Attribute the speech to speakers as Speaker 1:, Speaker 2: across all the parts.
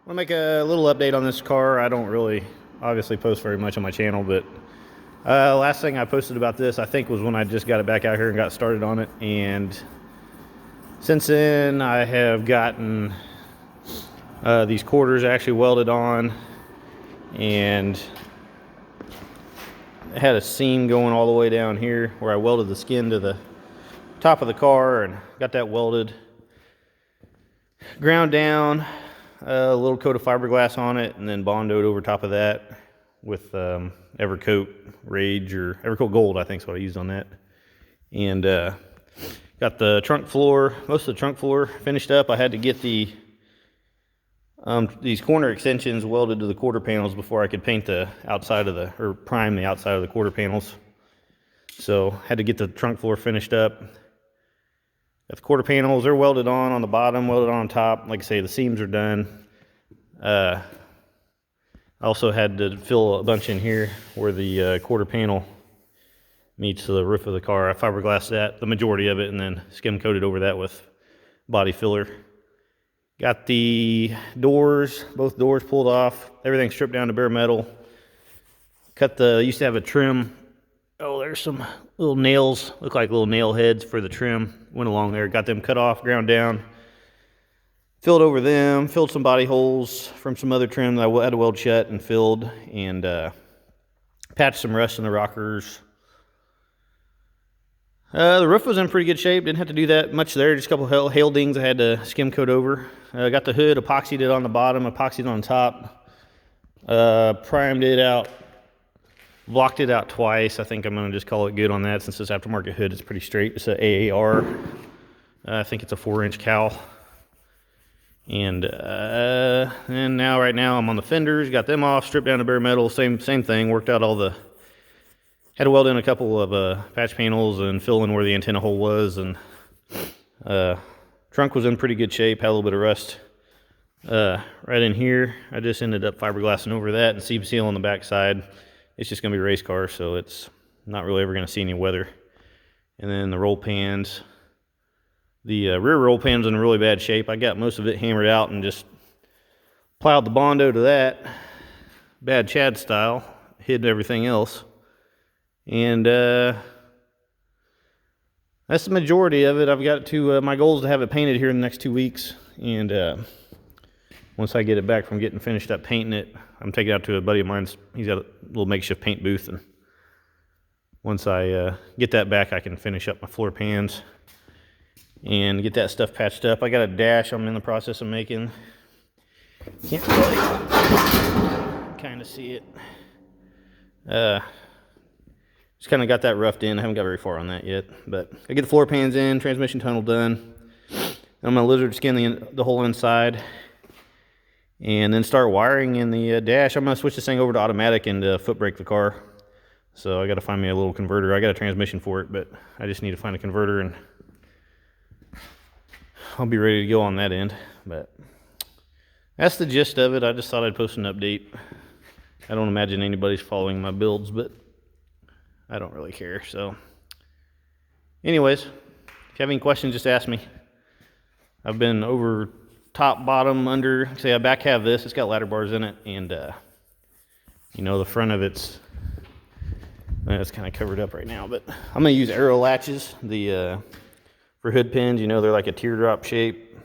Speaker 1: I want to make a little update on this car. I don't really obviously post very much on my channel, but last thing I posted about this, I think, was when I just got it back out here and got started on it. And since then, I have gotten these quarters actually welded on, and I had a seam going all the way down here where I welded the skin to the top of the car and got that welded, ground down, a little coat of fiberglass on it, and then bondoed over top of that with Evercoat Rage, or Evercoat Gold, I think is what I used on that. And got the trunk floor, most of the trunk floor finished up. I had to get the these corner extensions welded to the quarter panels before I could paint the outside of the, or prime the outside of the quarter panels. So had to get the trunk floor finished up. Got the quarter panels, they're welded on the bottom, welded on top. Like I say, the seams are done. I also had to fill a bunch in here where the quarter panel meets the roof of the car. I fiberglassed that, the majority of it, and then skim coated over that with body filler. Got the doors, both doors pulled off, everything stripped down to bare metal. Cut the, used to have a trim. Oh, there's some little nails, look like little nail heads for the trim. Went along there, got them cut off, ground down. Filled over them, filled some body holes from some other trim that I had to weld shut and filled, and patched some rust in the rockers. The roof was in pretty good shape, didn't have to do that much there, just a couple of hail dings I had to skim coat over. Got the hood, epoxied it on the bottom, epoxied on top, primed it out, blocked it out twice. I think I'm going to just call it good on that since this aftermarket hood is pretty straight. It's an AAR. I think it's a 4-inch cowl. And now, right now, I'm on the fenders. Got them off, stripped down to bare metal. Same thing. Worked out all the. Had to weld in a couple of patch panels and fill in where the antenna hole was. And trunk was in pretty good shape. Had a little bit of rust right in here. I just ended up fiberglassing over that and seam seal on the back side. It's just going to be a race car, so it's not really ever going to see any weather. And then the roll pans. The rear roll pan's in really bad shape. I got most of it hammered out and just plowed the Bondo to that. Bad Chad style. Hid everything else. And that's the majority of it. I've got to, my goal is to have it painted here in the next 2 weeks. And once I get it back from getting finished up painting it, I'm taking it out to a buddy of mine's. He's got a little makeshift paint booth, and once I get that back, I can finish up my floor pans and get that stuff patched up. I got a dash I'm in the process of making. Can't really kind of see it. Just kind of got that roughed in. I haven't got very far on that yet, but I get the floor pans in, transmission tunnel done. I'm gonna lizard skin the whole inside, and then start wiring in the dash. I'm going to switch this thing over to automatic and foot brake the car. So I got to find me a little converter. I got a transmission for it, but I just need to find a converter, and I'll be ready to go on that end. But that's the gist of it. I just thought I'd post an update. I don't imagine anybody's following my builds, but I don't really care. So anyways, if you have any questions, just ask me. I've been over top, bottom, under. Say I back have this. It's got ladder bars in it, and you know, the front of it's kind of covered up right now. But I'm gonna use arrow latches, the for hood pins. You know, they're like a teardrop shape.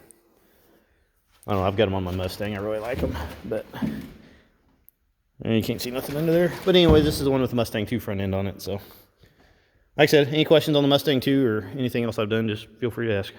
Speaker 1: I don't know. I've got them on my Mustang. I really like them, but you can't see nothing under there. But anyways, this is the one with the Mustang 2 front end on it. So, like I said, any questions on the Mustang 2 or anything else I've done, just feel free to ask.